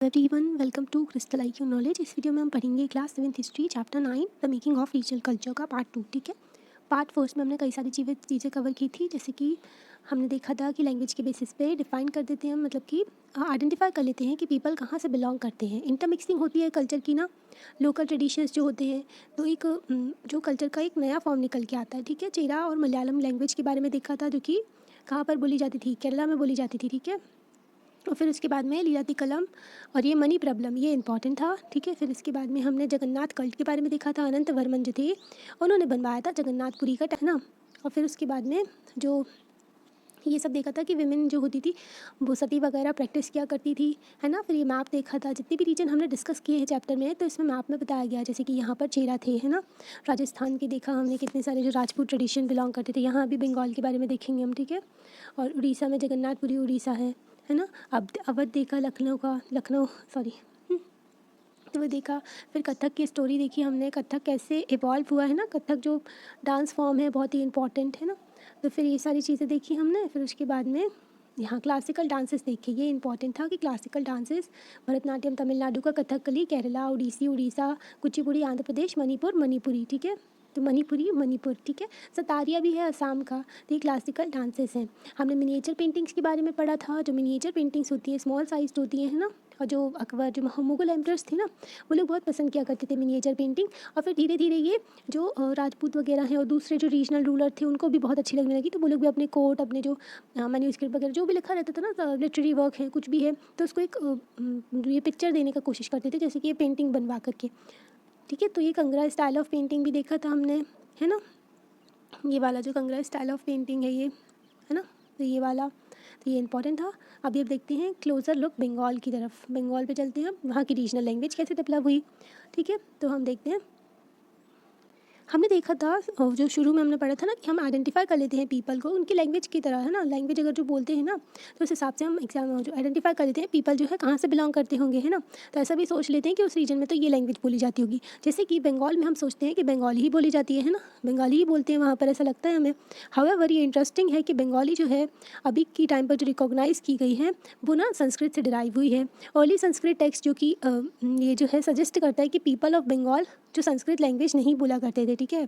Everyone welcome to Crystal IQ knowledge. इस video में हम पढ़ेंगे class 7th history chapter 9 the making of regional culture का part 2। ठीक है, पार्ट फर्स्ट में हमने कई सारी चीज़ें कवर की थी, जैसे कि हमने देखा था कि लैंग्वेज के बेसिस पे डिफाइन कर देते हैं, मतलब कि आइडेंटिफाई कर लेते हैं कि पीपल कहाँ से बिलोंग करते हैं। इंटरमिक्सिंग होती है कल्चर की ना, लोकल ट्रेडिशंस जो होते हैं, तो एक जो कल्चर का एक नया फॉर्म निकल के आता है। ठीक है, चेरा और मलयालम लैंग्वेज के बारे में देखा था, जो कि कहाँ पर बोली जाती थी, केरला में बोली जाती थी। ठीक है, और फिर उसके बाद में लीलाती कलम और ये मनी प्रॉब्लम, ये इंपॉर्टेंट था। ठीक है, फिर इसके बाद में हमने जगन्नाथ कल्ट के बारे में देखा था। अनंत वर्मन जो थे उन्होंने बनवाया था जगन्नाथपुरी का, है ना। और फिर उसके बाद में जो ये सब देखा था कि विमेन जो होती थी वो सती वगैरह प्रैक्टिस किया करती थी, है ना। फिर ये मैप देखा था, जितने भी रीजन हमने डिस्कस किए हैं चैप्टर में, तो इसमें मैप में बताया गया, जैसे कि यहाँ पर चेरा थे, है ना। राजस्थान के देखा हमने कितने सारे जो राजपूत ट्रेडिशन बिलोंग करते थे। यहाँ अभी बंगाल के बारे में देखेंगे हम। ठीक है, और उड़ीसा में जगन्नाथपुरी उड़ीसा है ना। अब अवध देखा, लखनऊ सॉरी, तो वो देखा। फिर कथक की स्टोरी देखी हमने, कथक कैसे इवॉल्व हुआ, है ना। कथक जो डांस फॉर्म है बहुत ही इंपॉर्टेंट है ना। तो फिर ये सारी चीज़ें देखी हमने। फिर उसके बाद में यहाँ क्लासिकल डांसेस देखे, ये इंपॉर्टेंट था कि क्लासिकल डांसेस भरतनाट्यम तमिलनाडु का, कथकली केरला, उड़ीसी उड़ीसा, कुचिपुड़ी आंध्र प्रदेश, मणिपुर मणिपुरी। ठीक है, तो मणिपुरी मणिपुर। ठीक है, सतारिया भी है असम का। तो ये क्लासिकल डांसेस हैं। हमने मिनिएचर पेंटिंग्स के बारे में पढ़ा था। जो मिनिएचर पेंटिंग्स होती हैं स्मॉल साइज होती हैं, है ना। और जो अकबर जो मुगल एम्परर्स थे ना, वो लोग बहुत पसंद किया करते थे मिनिएचर पेंटिंग। और फिर धीरे धीरे ये जो राजपूत वगैरह हैं और दूसरे जो रीजनल रूलर थे उनको भी बहुत अच्छी लगने लगी, तो वो लोग भी अपने कोर्ट, अपने जो मैन्यूस्क्रिप्ट वगैरह जो भी लिखा रहता था ना, लिटरेरी वर्क है कुछ भी है, तो उसको एक ये पिक्चर देने का कोशिश करते थे, जैसे कि ये पेंटिंग बनवा करके। ठीक है, तो ये कंगरा स्टाइल ऑफ पेंटिंग भी देखा था हमने, है ना। ये वाला जो कंगरा स्टाइल ऑफ पेंटिंग है ये, है ना, तो ये वाला, तो ये इंपॉर्टेंट था। अभी अब देखते हैं क्लोज़र लुक बंगाल की तरफ। बंगाल पे चलते हैं, वहाँ की रीजनल लैंग्वेज कैसे डेवलप हुई। ठीक है, तो हम देखते हैं। हमने देखा था जो शुरू में हमने पढ़ा था ना, कि हम आइडेंटिफाई कर लेते हैं पीपल को उनकी लैंग्वेज की तरह, है ना। लैंग्वेज अगर जो बोलते हैं ना, तो उस हिसाब से हम एग्जाम जो आइडेंटिफाई कर लेते हैं पीपल जो है कहाँ से बिलोंग करते होंगे, है ना। तो ऐसा भी सोच लेते हैं कि उस रीजन में तो ये लैंग्वेज बोली जाती होगी। जैसे कि बंगाल में हम सोचते हैं कि बंगाली ही बोली जाती है ना, बंगाली ही बोलते हैं वहाँ पर, ऐसा लगता है हमें। हाउएवर ये इंटरेस्टिंग है कि बंगाली जो है अभी की टाइम पर जो रिकॉग्नाइज़ की गई है वो ना संस्कृत से डिराइव हुई है। अर्ली संस्कृत टेक्स्ट जो कि ये जो है सजेस्ट करता है कि पीपल ऑफ बंगाल जो संस्कृत लैंग्वेज नहीं बोला करते थे। ठीक है,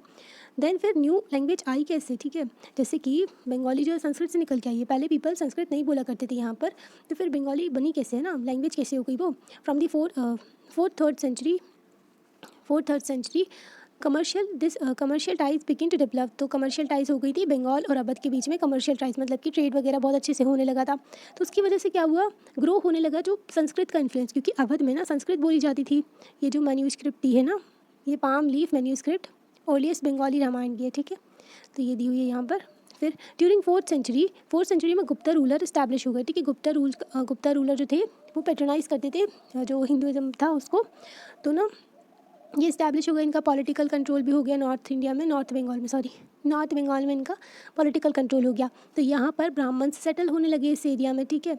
देन फिर न्यू लैंग्वेज आई कैसे। ठीक है, जैसे कि बंगाली जो है संस्कृत से निकल के आई है। पहले पीपल संस्कृत नहीं बोला करते थे यहाँ पर, तो फिर बंगाली बनी कैसे, है ना, लैंग्वेज कैसे हो गई वो। From the fourth third century commercial ties begin to develop. तो कमर्शियल टाइज हो गई थी बंगाल और अवध के बीच में। कमर्शियल टाइज मतलब कि ट्रेड वगैरह बहुत अच्छे से होने लगा था। तो उसकी वजह से क्या हुआ, ग्रो होने लगा जो संस्कृत का इन्फ्लुएंस, क्योंकि अवध में ना संस्कृत बोली जाती थी। ये जो मैन्यूस्क्रिप्ट दी है ना, ये palm leaf manuscript earliest Bengali Ramayana की है। ठीक है, तो ये दी हुई है यहाँ पर। फिर ड्यूरिंग फोर्थ सेंचुरी में गुप्ता रूलर इस्टेब्लिश हो गए। ठीक है, गुप्ता रूलर जो थे वो पेट्रोनाइज करते थे जो हिंदुज़म था उसको, तो ना ये इस्टेब्लिश हो गया। इनका पॉलिटिकल कंट्रोल भी हो गया नॉर्थ बंगाल में इनका पॉलिटिकल कंट्रोल हो गया। तो यहाँ पर ब्राह्मण सेटल होने लगे इस एरिया में। ठीक है,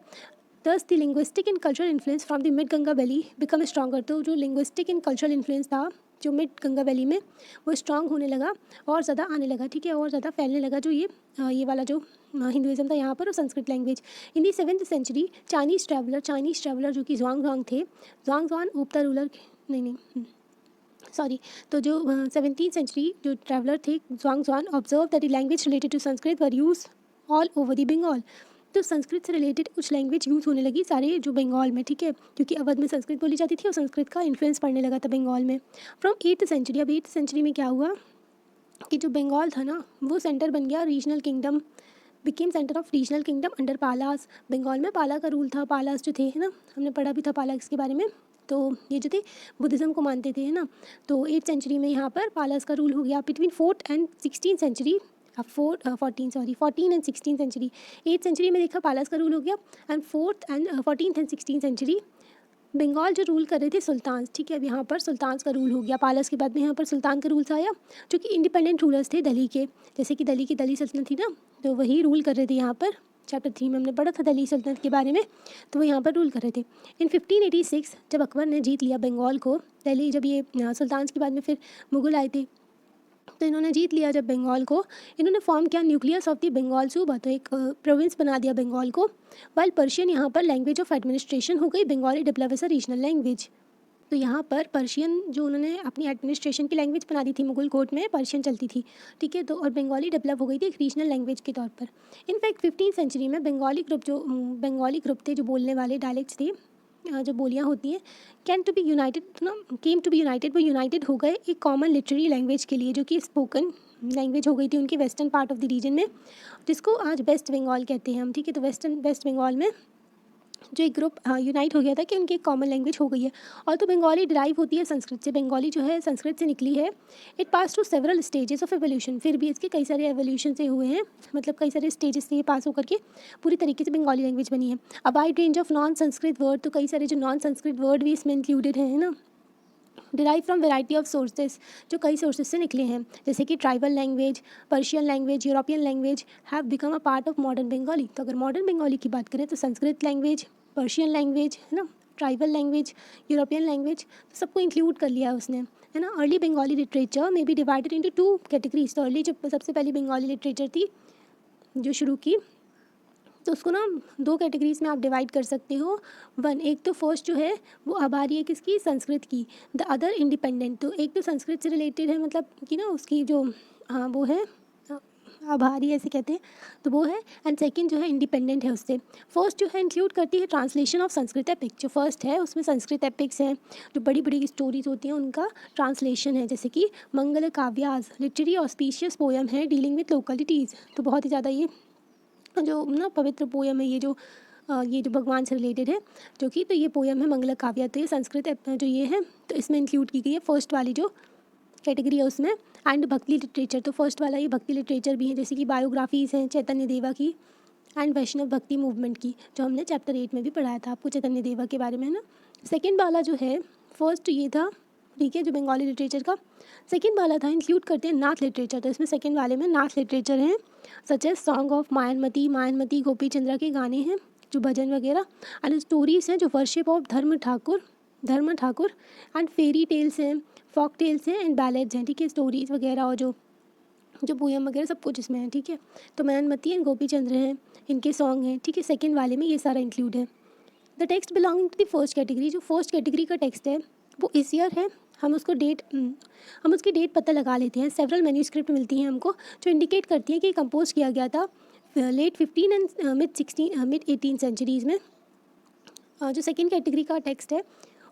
दस the linguistic and cultural influence from the mid Ganga valley become stronger. तो जो लिंग्विस्टिक एंड कल्चरल इन्फ्लुएंस था जो मिड गंगा वैली में, वो स्ट्रांग होने लगा और ज़्यादा आने लगा। ठीक है, और ज़्यादा फैलने लगा जो ये वाला जो हिंदुज़म था यहाँ पर, और संस्कृत लैंग्वेज। इन दी 7th सेंचुरी चाइनीज़ ट्रैवलर जो कि ज़ुआंग थे, गुप्ता रूलर नहीं सॉरी, तो जो 17th सेंचुरी जो ट्रैवलर थे Xuanzang observe that the language related to Sanskrit were use all over the Bengal. तो संस्कृत से रिलेटेड कुछ लैंग्वेज यूज़ होने लगी सारे जो बंगाल में। ठीक है, क्योंकि अवध में संस्कृत बोली जाती थी और संस्कृत का इन्फ्लुएंस पड़ने लगा था बंगाल में। फ्रॉम 8th सेंचुरी, अब 8th सेंचुरी में क्या हुआ कि जो बंगाल था ना वो सेंटर बन गया regional kingdom, became centre of regional kingdom under Palas. Bengal में पाला का रूल था। पालास जो थे, है ना, हमने पढ़ा भी था पालास के बारे में। तो ये जो थे बुद्धिज़्म को मानते थे, है ना। तो 8th सेंचुरी में यहाँ पर पालास का रूल हो गया। Between 4th and 16th century, 14 and 16th century, 8th century में देखा पालास का रूल हो गया, and 14th and 16th century Bengal जो रूल कर रहे थे सुल्तान। ठीक है, अब यहाँ पर सुल्तान का रूल हो गया। पालस के बाद में यहाँ पर सुल्तान का रूल्स आया, जो कि इंडिपेंडेंट रूलर्स थे दिल्ली के, जैसे कि दिल्ली की दिल्ली सल्तनत थी ना, तो वही रूल कर रहे थे यहाँ पर। चैप्टर 3 में हमने पढ़ा था दिल्ली सल्तनत के बारे में, तो वो यहाँ पर रूल कर रहे थे। इन 1586 जब अकबर ने जीत लिया बंगाल को, दिल्ली, जब ये सुल्तान के बाद में फिर मुगल आए थे, तो इन्होंने जीत लिया जब बंगाल को, इन्होंने फॉर्म किया न्यूक्लियस ऑफ द बंगाल सूबा, तो एक प्रोविंस बना दिया बंगाल को। वाइल पर्शियन यहाँ पर लैंग्वेज ऑफ एडमिनिस्ट्रेशन हो गई, Bengali develop as a regional language. तो यहाँ पर पर्शियन जो उन्होंने अपनी एडमिनिस्ट्रेशन की लैंग्वेज बना दी थी, मुगल कोर्ट में पर्शियन चलती थी, ठीक है। तो और बंगाली डेवलप हो गई थी एक रीजनल लैंग्वेज के तौर पर। इनफैक्ट 15वीं सेंचुरी में बंगाली ग्रुप थे जो बोलने वाले डायलेक्ट्स थे, जो बोलियाँ होती हैं, केम टू बी यूनाइटेड, वो यूनाइटेड हो गए एक कॉमन लिटरेरी लैंग्वेज के लिए, जो कि स्पोकन लैंग्वेज हो गई थी उनकी western part of the region में, जिसको आज वेस्ट बंगाल कहते हैं हम, ठीक है। तो वेस्ट बंगाल में जो एक ग्रुप यूनाइट हो गया था कि उनकी एक कॉमन लैंग्वेज हो गई है। और तो बंगाली डिराइव होती है संस्कृत से, बंगाली जो है संस्कृत से निकली है। It pass through several stages of evolution, फिर भी इसके कई सारे एवोल्यूशन से हुए हैं, मतलब कई सारे स्टेजेस से ये पास होकर के पूरी तरीके से बंगाली लैंग्वेज बनी है। A wide range of non Sanskrit word, तो कई सारे जो नॉन संस्कृत वर्ड भी इसमें इंक्लूडेड हैं, है ना। Derive from variety of sources, जो कई सोर्सेज से निकले हैं, जैसे कि tribal language, Persian language, European language have become a part of modern Bengali. तो अगर मॉडर्न बंगाली की बात करें तो संस्कृत लैंग्वेज, पर्शियन लैंग्वेज, है ना, ट्राइबल लैंग्वेज, यूरोपियन लैंग्वेज, तो सबको इंक्लूड कर लिया है उसने, है ना। अर्ली बंगाली लिटरेचर में बी डिवाइडेड इंटू 2 कैटेगरीज। तो अर्ली जो सबसे पहली बंगाली लिटरेचर थी जो शुरू की, तो उसको ना 2 कैटेगरीज में आप डिवाइड कर सकते हो। एक तो फर्स्ट जो है वो आभारी है किसकी, संस्कृत की। द अदर इंडिपेंडेंट, तो एक तो संस्कृत से रिलेटेड है, मतलब कि ना उसकी जो वो है आभारी ऐसे कहते हैं, तो वो है। एंड सेकंड जो है इंडिपेंडेंट है उससे। फर्स्ट जो है इंक्लूड करती है ट्रांसलेशन ऑफ संस्कृत एपिक, जो फर्स्ट है उसमें संस्कृत एपिक्स हैं, जो बड़ी बड़ी स्टोरीज होती हैं उनका ट्रांसलेशन है, जैसे कि मंगल काव्यास, लिटरेरी ऑस्पिशियस पोयम है डीलिंग विद लोकलिटीज़। तो बहुत ही ज़्यादा ये जो ना पवित्र पोयम है, ये जो भगवान से रिलेटेड है, जो कि तो ये पोयम है मंगल काव्य। तो ये संस्कृत जो ये है तो इसमें इंक्लूड की गई है फर्स्ट वाली जो कैटेगरी है उसमें। एंड भक्ति लिटरेचर, तो फर्स्ट वाला ये भक्ति लिटरेचर भी है, जैसे कि बायोग्राफीज़ हैं चैतन्य देवा की एंड वैष्णव भक्ति मूवमेंट की, जो हमने चैप्टर 8 में भी पढ़ाया था आपको चैतन्य देवा के बारे में, है ना। सेकेंड वाला जो है, फर्स्ट ये था, ठीक है, जो बंगाली लिटरेचर का। सेकेंड वाला था इंक्लूड करते हैं नाथ लिटरेचर, तो इसमें सेकेंड वाले में नाथ लिटरेचर हैं, सच एज सॉन्ग ऑफ मायनमती गोपी चंद्रा के गाने हैं, जो भजन वगैरह, एंड स्टोरीज हैं जो वर्शिप ऑफ धर्म ठाकुर एंड फेरी टेल्स हैं, फॉक टेल्स हैं एंड बैलेड्स हैं, ठीक है। स्टोरीज वगैरह और जो पोयम वगैरह सब कुछ इसमें है, ठीक है। तो मायनमती एंड गोपी चंद्र हैं, इनके सॉन्ग हैं, ठीक है। सेकेंड वाले में ये सारा इंक्लूड है। The text belonging to the first category, जो फर्स्ट कैटेगरी का टेक्स्ट है वो इस ईयर है, हम उसकी डेट पता लगा लेते हैं। सेवरल मैन्यूस्क्रिप्ट मिलती हैं हमको जो इंडिकेट करती हैं कि कंपोज किया गया था लेट 15 एंड मिड 18 सेंचुरीज़ में। जो सेकेंड कैटेगरी का टेक्स्ट है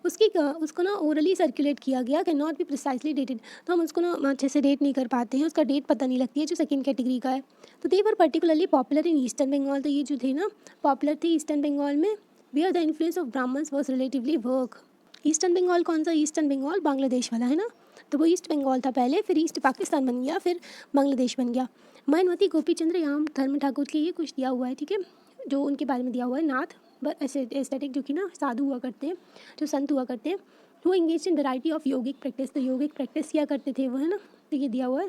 उसको ना ओरली सर्कुलेट किया गया, can not be precisely dated, तो हम उसको ना अच्छे से डेट नहीं कर पाते हैं, उसका डेट पता नहीं लगती है जो सेकेंड कैटेगरी का है। तो they were particularly popular in eastern Bengal, तो ये जो थे ना पॉपुलर थे ईस्टर्न बंगाल में। Where the influence of Brahmans was relatively work. Eastern Bengal कौन सा, ईस्टर्न बंगाल बांग्लादेश वाला, है ना। तो वो ईस्ट बंगाल था पहले, फिर ईस्ट पाकिस्तान बन गया, फिर बांग्लादेश बन गया। मायनवती गोपी चंद्र यहाँ धर्म ठाकुर के ये कुछ दिया हुआ है, ठीक है, जो उनके बारे में दिया हुआ है। नाथ ऐसे एस्थेटिक जो कि ना साधु हुआ करते हैं, जो संत हुआ करते हैं, वो engage in variety of yogic practice, तो योगिक प्रैक्टिस किया करते थे वो, है ना। तो ये दिया हुआ है।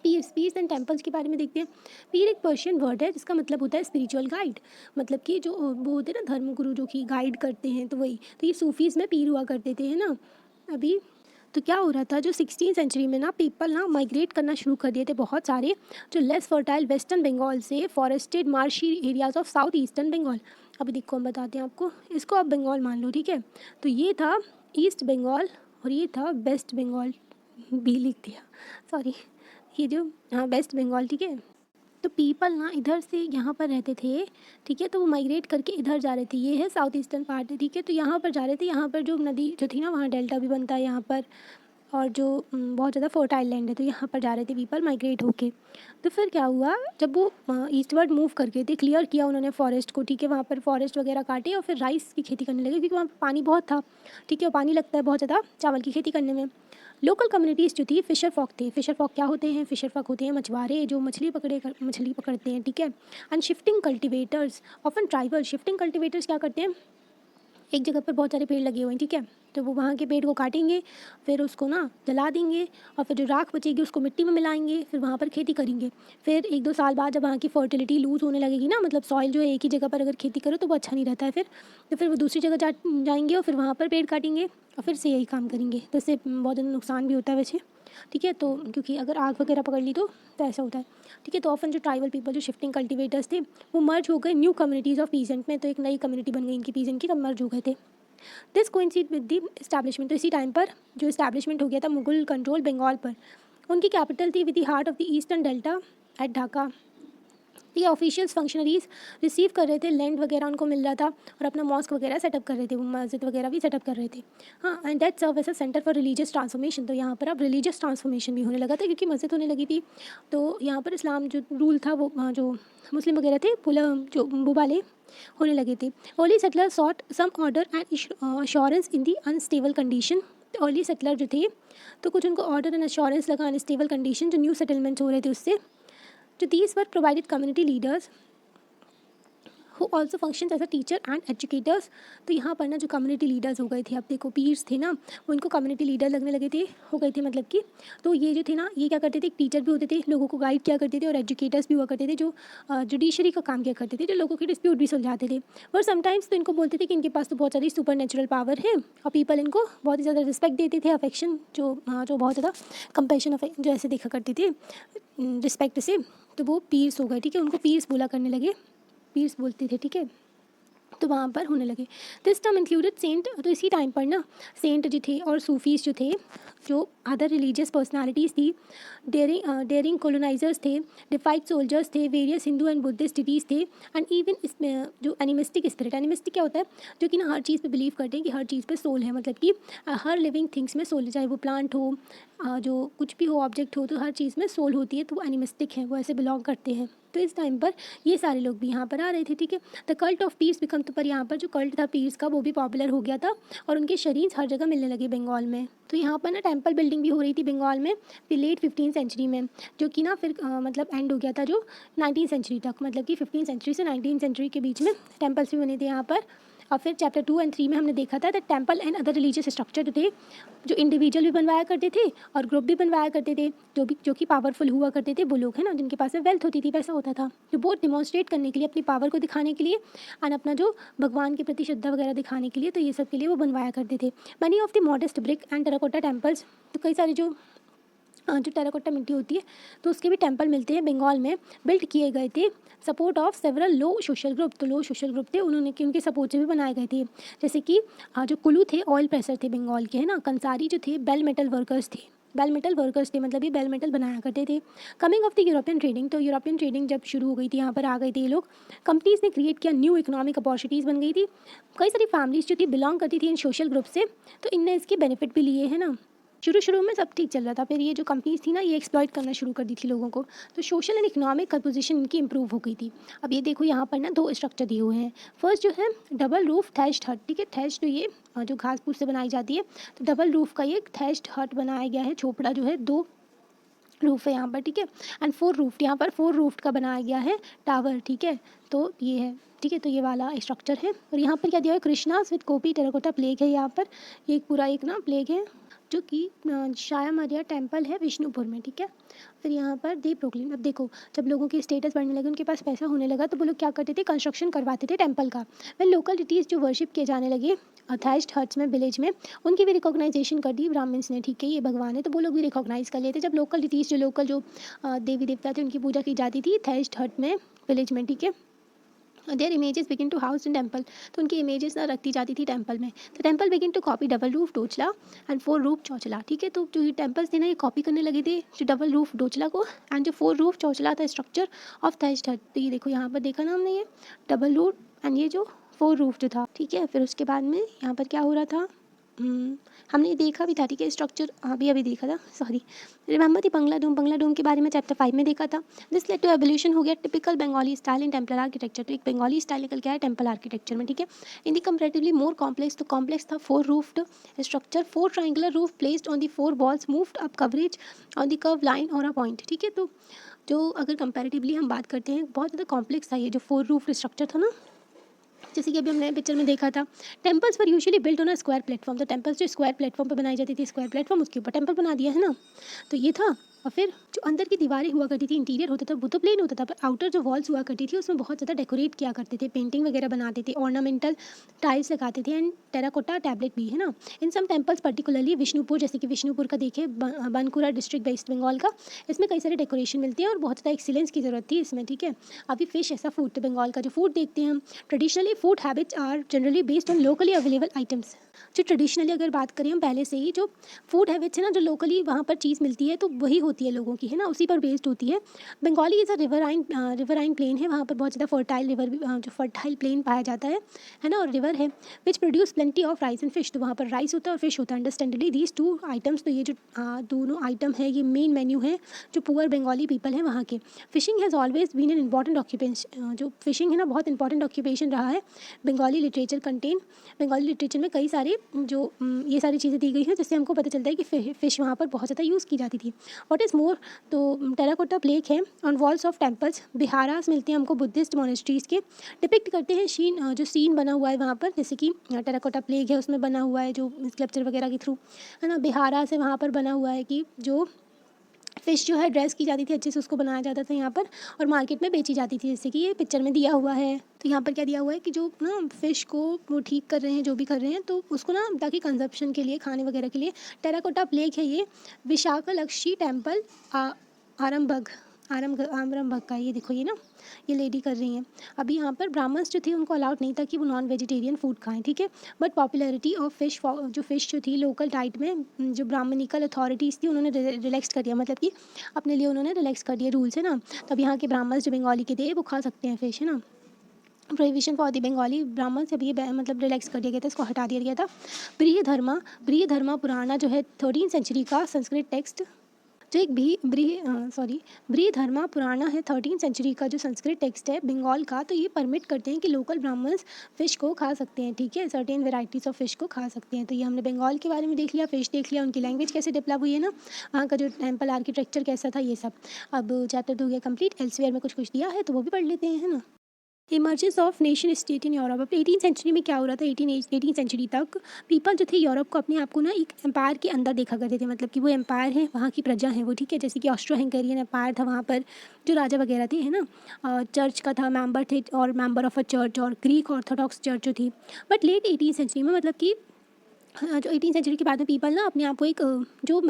पीर्स एंड टेम्पल्स के बारे में देखते हैं। पीर एक पर्शियन वर्ड है जिसका मतलब होता है स्पिरिचुअल गाइड, मतलब कि जो वो होते हैं ना धर्म गुरु जो कि गाइड करते हैं, तो वही, तो ये सूफीज़ में पीर हुआ करते थे, है ना। अभी तो क्या हो रहा था, जो 16वीं सेंचुरी में ना पीपल ना माइग्रेट करना शुरू कर दिए थे बहुत सारे, जो लेस फर्टाइल वेस्टर्न बंगाल से forested marshy areas of south eastern Bengal. अभी देखो हम बताते हैं आपको, इसको आप बंगाल मान लो, ठीक है। तो ये था ईस्ट बंगाल और ये था वेस्ट बंगाल, भी लिख दिया, सॉरी, ये जो हाँ वेस्ट बंगाल, ठीक है। तो पीपल ना इधर से यहाँ पर रहते थे, ठीक है, तो वो माइग्रेट करके इधर जा रहे थे, ये है साउथ ईस्टर्न पार्ट, ठीक है। तो यहाँ पर जा रहे थे, यहाँ पर जो नदी जो थी ना वहाँ डेल्टा भी बनता है यहाँ पर, और जो बहुत ज़्यादा फर्टाइल लैंड है, तो यहाँ पर जा रहे थे पीपल माइग्रेट होके। तो फिर क्या हुआ, जब वो ईस्टवर्ड मूव करके थे, क्लियर किया उन्होंने फॉरेस्ट को, ठीक है, वहाँ पर फॉरेस्ट वगैरह काटे और फिर राइस की खेती करने लगे, क्योंकि वहाँ पानी बहुत था, ठीक है, और पानी लगता है बहुत ज़्यादा चावल की खेती करने में। लोकल कम्युनिटीज़ जो थी फिशर फॉक थे। फिशर फॉक क्या होते हैं, फिशर फॉक होते हैं मछुआरे जो मछली पकड़ते हैं, ठीक है। And shifting cultivators often tribal, shifting cultivators क्या करते हैं, एक जगह पर बहुत सारे पेड़ लगे हुए हैं, ठीक है, तो वो वहाँ के पेड़ को काटेंगे, फिर उसको ना जला देंगे, और फिर जो राख बचेगी उसको मिट्टी में मिलाएंगे, फिर वहाँ पर खेती करेंगे। फिर 1-2 साल बाद जब वहाँ की फर्टिलिटी लूज़ होने लगेगी ना, मतलब सॉइल जो है एक ही जगह पर अगर खेती करो तो वो अच्छा नहीं रहता है, फिर वो दूसरी जगह जाएंगे और फिर वहाँ पर पेड़ काटेंगे और फिर से यही काम करेंगे, तो इससे बहुत ज़्यादा नुकसान भी होता है वैसे। ठीक है। तो क्योंकि अगर आग वगैरह पकड़ ली तो ऐसा होता है। ठीक है। तो ऑफन जो ट्राइबल पीपल जो शिफ्टिंग कल्टिवेटर्स थे वो मर्ज हो गए न्यू कम्युनिटीज़ ऑफ पीजेंट में, तो एक नई कम्युनिटी बन गई इनकी पीजेंट की, तब मर्ज हो गए थे। This coincide with the establishment, तो इसी टाइम पर जो इस्टेब्लिशमेंट हो गया था मुगल कंट्रोल बंगाल पर। उनकी कैपिटल थी with the heart of the eastern delta at Dhaka. ये ऑफिशियल्स फंक्शनरीज रिसीव कर रहे थे, लैंड वगैरह उनको मिल रहा था और अपना मॉस्क वगैरह सेटअप कर रहे थे, वो मस्जिद वगैरह भी सेटअप कर रहे थे। हाँ, and that serve as a centre for religious transformation, तो यहाँ पर अब रिलीजियस ट्रांसफॉर्मेशन भी होने लगा था क्योंकि मस्जिद होने लगी थी। तो यहाँ पर इस्लाम जो रूल था वो जो मुस्लिम वगैरह थे जो वो वाले होने लगे थे। Early settler sought some order and assurance in the unstable condition. Early settler जो थे तो कुछ उनको ऑर्डर एंड अश्योरेंस लगा अनस्टेबल कंडीशन जो न्यू सेटलमेंट्स हो रहे थे उससे। तो these were provided community leaders who also functions as a teacher and educators। तो यहाँ पर ना जो कम्युनिटी लीडर्स हो गए थे, अब देखो पीर्स थे ना, वो इनको कम्युनिटी लीडर लगने लगे थे, हो गए थे मतलब कि। तो ये जो थे ना, ये क्या करते थे, एक टीचर भी होते थे, लोगों को गाइड किया करते थे, और एजुकेटर्स भी हुआ करते थे जो जुडिशरी का काम किया करते थे, जो लोगों के डिस्प्यूट भी सुलझाते थे। और समटाइम्स तो इनको बोलते थे कि इनके पास तो बहुत सारी सुपर नेचुरल पावर है, और पीपल इनको बहुत ही ज़्यादा रिस्पेक्ट देते थे, अफेक्शन जो बहुत ज़्यादा कंपेशन जो ऐसे देखा करते थे रिस्पेक्ट से, तो वो पीर्स हो गए। ठीक है, उनको पीर्स बोला करने लगे, पीर्स बोलते थे। ठीक है, तो वहाँ पर होने लगे। दिस टर्म इंक्लूडेड सेंट, तो इसी टाइम पर ना सेंट जो थे और सूफीज़ जो थे, जो अदर रिलीजियस पर्सनालिटीज़ थी, डेयरिंग कोलोनाइजर्स थे, डिफाइड सोल्जर्स थे, various Hindu and Buddhist ditties थे, एंड इवन इसमें जो एनिमिस्टिक स्पिरिट, एनिमिस्टिक क्या होता है, जो कि ना हर चीज़ पे बिलीव करते हैं कि हर चीज़ पे सोल है, मतलब कि हर लिविंग थिंग्स में सोल है, चाहे वो प्लांट हो, जो कुछ भी हो, ऑब्जेक्ट हो, तो हर चीज़ में सोल होती है, तो वो एनिमिस्टिक है, वो ऐसे बिलोंग करते हैं। तो इस टाइम पर ये सारे लोग भी यहाँ पर आ रहे थे। ठीक है, the cult of peace become, तो पर यहाँ पर जो कल्ट था पीस का वो भी पॉपुलर हो गया था, और उनके शरीर हर जगह मिलने लगे बंगाल में। तो यहाँ पर ना टेम्पल बिल्डिंग भी हो रही थी बंगाल में फिर लेट 15th सेंचुरी में, जो कि ना फिर मतलब एंड हो गया था जो 19th सेंचुरी तक, मतलब कि 15th सेंचुरी से 19th सेंचुरी के बीच में टेम्पल्स भी बने थे यहाँ पर। और फिर चैप्टर 2 और 3 में हमने देखा था that temple and other religious structure जो थे, जो इंडिविजुअल भी बनवाया करते थे और ग्रुप भी बनवाया करते थे, जो कि पावरफुल हुआ करते थे, वो लोग हैं ना जिनके पास में वेल्थ होती थी, पैसा होता था, जो बहुत डिमॉन्स्ट्रेट करने के लिए, अपनी पावर को दिखाने के लिए एंड अपना जो भगवान के प्रति श्रद्धा वगैरह दिखाने के लिए, तो ये सब के लिए वो बनवाया करते थे। Money of the modest brick and terracotta temples, तो कई सारे जो टेराकोटा मिट्टी होती है तो उसके भी टेम्पल मिलते हैं बंगाल में, बिल्ड किए गए थे, support of several low social group, तो लो सोशल ग्रुप थे उन्होंने कि उनके सपोर्ट से भी बनाए गए थे, जैसे कि जो कुलू थे ऑयल प्रेसर थे बंगाल के, है ना, कंसारी जो थे बेल मेटल वर्कर्स थे, बेल मेटल वर्कर्स थे, मतलब ये बेल मेटल बनाया करते थे। Coming of the European trading, तो यूरोपियन ट्रेडिंग जब शुरू हो गई थी, यहाँ पर आ गए थे ये लोग, कंपनीज ने क्रिएट किया, न्यू इकोनॉमिक अपॉर्चुनिटीज़ बन गई थी, कई सारी फैमिलीज जो थी बिलोंग करती थी इन सोशल ग्रुप से, तो इनने इसके बेनिफिट भी लिए, है ना। शुरू में सब ठीक चल रहा था, फिर ये जो कंपनीज थी ना ये एक्सप्लॉइट करना शुरू कर दी थी लोगों को, तो सोशल एंड इकोनॉमिक पोजीशन इनकी इंप्रूव हो गई थी। अब ये देखो यहाँ पर ना दो स्ट्रक्चर दिए हुए हैं। फर्स्ट जो है डबल रूफ थैच्ड हट, ठीक है, थैच्ड तो ये जो घास फूस से बनाई जाती है, तो डबल रूफ का ये थैच्ड हट बनाया गया है, झोपड़ा जो है 2 रूफ है यहाँ पर, ठीक है, एंड 4 रूफ, यहाँ पर 4 रूफ का बनाया गया है टावर, ठीक है, तो ये है, ठीक है, तो ये वाला स्ट्रक्चर है। और यहाँ पर क्या दिया है, Krishna's with copy terracotta plague है, यहाँ पर ये पूरा एक ना प्लेग है जो कि शाया मरिया टेम्पल है विष्णुपुर में, ठीक है। फिर यहाँ पर दीप प्रोक्लेम, अब देखो जब लोगों की स्टेटस बढ़ने लगे, उनके पास पैसा होने लगा, तो वो लोग क्या करते थे, कंस्ट्रक्शन करवाते थे टेम्पल का। फिर लोकल डिटीज़ जो वर्शिप किए जाने लगे थैच्ड हट्स में, विलेज में, उनकी भी रिकॉग्नाइजेशन कर दी ब्राह्मण्स ने, ठीक है, ये भगवान है, तो वो लोग भी रिकॉग्नाइज कर लेते। जब लोकल डिटीज़ जो लोकल जो देवी देवता थे उनकी पूजा की जाती थी थैच्ड हट में, विलेज में, ठीक है, their images begin to house in temple, तो उनकी इमेजेस ना रखती जाती थी टेम्पल में। तो temple begin to copy double roof dochala and 4 roof chauchala, ठीक है, तो जो ये टेम्पल्स थे ना ये कॉपी करने लगे थे जो डबल रूफ डोचला को एंड जो 4 रूफ चौचला था स्ट्रक्चर ऑफ थैच्ड हट। तो ये देखो यहाँ पर देखा ना हमने, ये डबल रूफ एंड ये जो 4 रूफ जो था, ठीक है। फिर उसके बाद में यहाँ पर क्या हो रहा था, हमने देखा भी था, ठीक है, स्ट्रक्चर अभी देखा था, सॉरी, रिमेंबर दी बंगला डोम के बारे में चैप्टर 5 में देखा था। दिस लेड टू एवोल्यूशन, हो गया typical Bengali style in temple architecture, तो एक बंगाली स्टाइल निकल के आया टेम्पल आर्किटेक्चर में, ठीक है। इन दी कंपैरेटिवली मोर कॉम्प्लेक्स, तो कॉम्प्लेक्स था 4 roofed structure, 4 triangular roof placed on the 4 walls, moved up coverage on the curve line और अ पॉइंट, ठीक है। तो जो अगर कंपैरेटिवली हम बात करते हैं, बहुत ज़्यादा कॉम्प्लेक्स था ये जो 4 रूफ स्ट्रक्चर था ना, जैसे कि अभी हमने पिक्चर में देखा था। टेम्पल्स पर usually built on a square platform, तो टेम्पल्स जो स्क्वायर प्लेटफॉर्म पर बनाई जाती थी, स्क्वायर प्लेटफॉर्म उसके ऊपर टेम्पल बना दिया है ना, तो ये था। और फिर जो अंदर की दीवारें हुआ करती थी, इंटीरियर होता था, वो तो प्लेन होता था, पर आउटर जो वॉल्स हुआ करती थी उसमें बहुत ज़्यादा डेकोरेट किया करते थे, पेंटिंग वगैरह बनाते थे, ऑर्नामेंटल टाइल्स लगाते थे एंड टेराकोटा टैबलेट भी है ना। इन सम टेम्पल्स पर्टिकुलरली विष्णुपुर, जैसे कि विष्णुपुर का देखें, बनकुरा डिस्ट्रिक्ट वेस्ट बंगाल का, इसमें कई सारे डेकोरेशन मिलती है और बहुत ज़्यादा एक्सीलेंस की ज़रूरत थी इसमें, ठीक है। अभी फिश ऐसा फूड, तो बंगाल का जो फूड देखते हैं हम, traditionally food habits are generally based on locally available items. जो ट्रेडिशनली अगर बात करें हम पहले से ही, जो फूड हैबिट्स है ना, जो लोकली वहाँ पर चीज़ मिलती है तो वही होती है लोगों की, है ना, उसी पर बेस्ड होती है। Bengali is a riverine plain है, वहाँ पर बहुत ज़्यादा फर्टाइल जो फर्टाइल प्लेन पाया जाता है ना, और रिवर है which produce plenty of rice and fish, तो वहाँ पर राइस होता है और फिश होता है। अंडरस्टैंडली दीज टू आइटम्स, तो ये जो दोनों आइटम है ये मेन मेन्यू है जो पुअर बंगाली पीपल हैं वहाँ के। Fishing has always been an important occupation, जो फिशिंग है ना बहुत इंपॉर्टेंट ऑक्यूपेशन रहा है। बंगाली लिटरेचर में कई सारे जो ये सारी चीज़ें दी गई हैं जिससे हमको पता चलता है कि फ़िश वहाँ पर बहुत ज़्यादा यूज़ की जाती थी। व्हाट इज़ मोर, तो टेराकोटा प्लेक है ऑन वॉल्स ऑफ टेम्पल्स, बिहारास मिलते हैं हमको बुद्धिस्ट मोनेस्ट्रीज़ के, डिपिक्ट करते हैं जो सीन बना हुआ है वहाँ पर, जैसे कि टेराकोटा प्लेक है उसमें बना हुआ है जो स्कल्पचर वगैरह के थ्रू, है ना। बिहारा से वहाँ पर बना हुआ है कि जो फ़िश जो है ड्रेस की जाती थी, अच्छे से उसको बनाया जाता था यहाँ पर और मार्केट में बेची जाती थी, जैसे कि ये पिक्चर में दिया हुआ है। तो यहाँ पर क्या दिया हुआ है कि जो ना फ़िश को वो ठीक कर रहे हैं, जो भी कर रहे हैं, तो उसको ना ताकि कंजप्शन के लिए, खाने वगैरह के लिए। टेराकोटा प्लेक है ये, विशाखालक्षी टेम्पल, आरम्भग का, ये देखो ये ना, ये लेडी कर रही हैं। अभी यहाँ पर ब्राह्मण्स जो थे उनको अलाउड नहीं था कि वो नॉन वेजिटेरियन फूड खाएं, ठीक है। बट पॉपुलैरिटी ऑफ फिश जो थी लोकल डाइट में, जो ब्राह्मणिकल अथॉरिटीज़ थी उन्होंने रिलैक्स कर दिया, मतलब कि अपने लिए उन्होंने रिलैक्स कर दिया रूल्स, है ना। तो अब यहाँ के ब्राह्मण्स जो बंगाली के थे वो खा सकते हैं फिश, है ना। प्रोहिबिशन फॉर द बंगाली ब्राह्मण से भी ये मतलब रिलैक्स कर दिया गया था, इसको हटा दिया गया था। ब्रिहधर्मा पुराना जो है 13वीं सेंचुरी का संस्कृत टेक्स्ट, जो एक ब्रिहधर्मा पुराना है 13वीं सेंचुरी का जो संस्कृत टेक्स्ट है बंगाल का, तो ये परमिट करते हैं कि लोकल ब्राह्मण्स फ़िश को खा सकते हैं, ठीक है, सर्टेन वेराइटीज़ ऑफ फ़िश को खा सकते हैं। तो ये हमने बंगाल के बारे में देख लिया, फ़िश देख लिया, उनकी लैंग्वेज कैसे डेवलप हुई है ना, वहाँ का जो टेम्पल आर्किटेक्चर कैसा था, ये सब। अब चैप्टर 2 हो गया कंप्लीट। एल्सवेयर में कुछ दिया है तो वो भी पढ़ लेते हैं, है ना। Emergence of nation state in Europe. अब 18 सेंचुरी में क्या हो रहा था, 18 सेंचुरी तक पीपल जो थे यूरोप को अपने आप को ना एक एम्पायर के अंदर देखा करते थे, मतलब कि वो एम्पायर है, वहाँ की प्रजा है वो, ठीक है। जैसे कि ऑस्ट्रो हंगेरियन एम्पायर था, वहाँ पर जो राजा वगैरह थे, है ना, चर्च का था, मेंबर थे और मेंबर ऑफ अ चर्च, और ग्रीक ऑर्थोडॉक्स चर्च जो थी। बट लेट 18 सेंचुरी में, मतलब कि जो 18 सेंचुरी के बाद में पीपल ना अपने आप को एक जो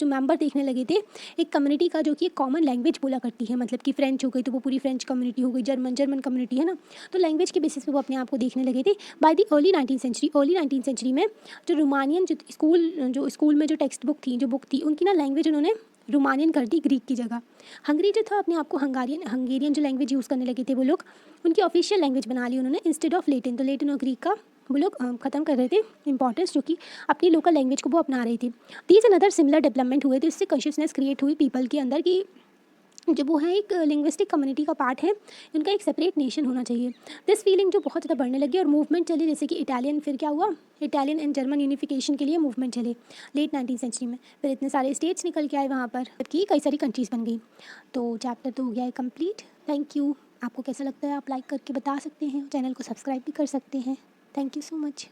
मेंबर देखने लगे थे, एक कम्युनिटी का जो कि एक कॉमन लैंग्वेज बोला करती है, मतलब कि फ्रेंच हो गई तो वो पूरी फ्रेंच कम्युनिटी हो गई, जर्मन कम्युनिटी, है ना। तो लैंग्वेज के बेसिस पे वो अपने आप को देखने लगे थे। By the early 19th century में जो रोमानियन जो स्कूल में जो टेक्स्ट बुक थी उनकी ना लैंग्वेज उन्होंने रोमानियन कर दी, ग्रीक की जगह। हंगरी जो था अपने आप को हंगेरियन जो लैंग्वेज यूज़ करने लगे थे वो लोग, उनकी ऑफिशियल लैंग्वेज बना ली उन्होंने इंस्टेड ऑफ लेटिन। तो लेटिन और ग्रीक का वो लोग ख़त्म कर रहे थे इंपॉर्टेंस, जो कि अपनी लोकल लैंग्वेज को वो अपना रहे थे। दीज अनदर सिमिलर डेवलपमेंट हुए, तो इससे कॉन्शियसनेस क्रिएट हुई पीपल के अंदर कि जो वो है एक लिंग्विस्टिक कम्युनिटी का पार्ट है, इनका एक सेपरेट नेशन होना चाहिए। दिस फीलिंग जो बहुत ज़्यादा बढ़ने लगी और मूवमेंट चली, जैसे कि इटालियन, फिर क्या हुआ, इटालियन एंड जर्मन यूनिफिकेशन के लिए मूवमेंट चले लेट 19th सेंचुरी में। फिर इतने सारे स्टेट्स निकल के आए वहाँ पर, जबकि कई सारी कंट्रीज़ बन गई। तो चैप्टर 2 हो गया है कंप्लीट। Thank you. आपको कैसा लगता है आप लाइक करके बता सकते हैं, चैनल को सब्सक्राइब भी कर सकते हैं। Thank you so much.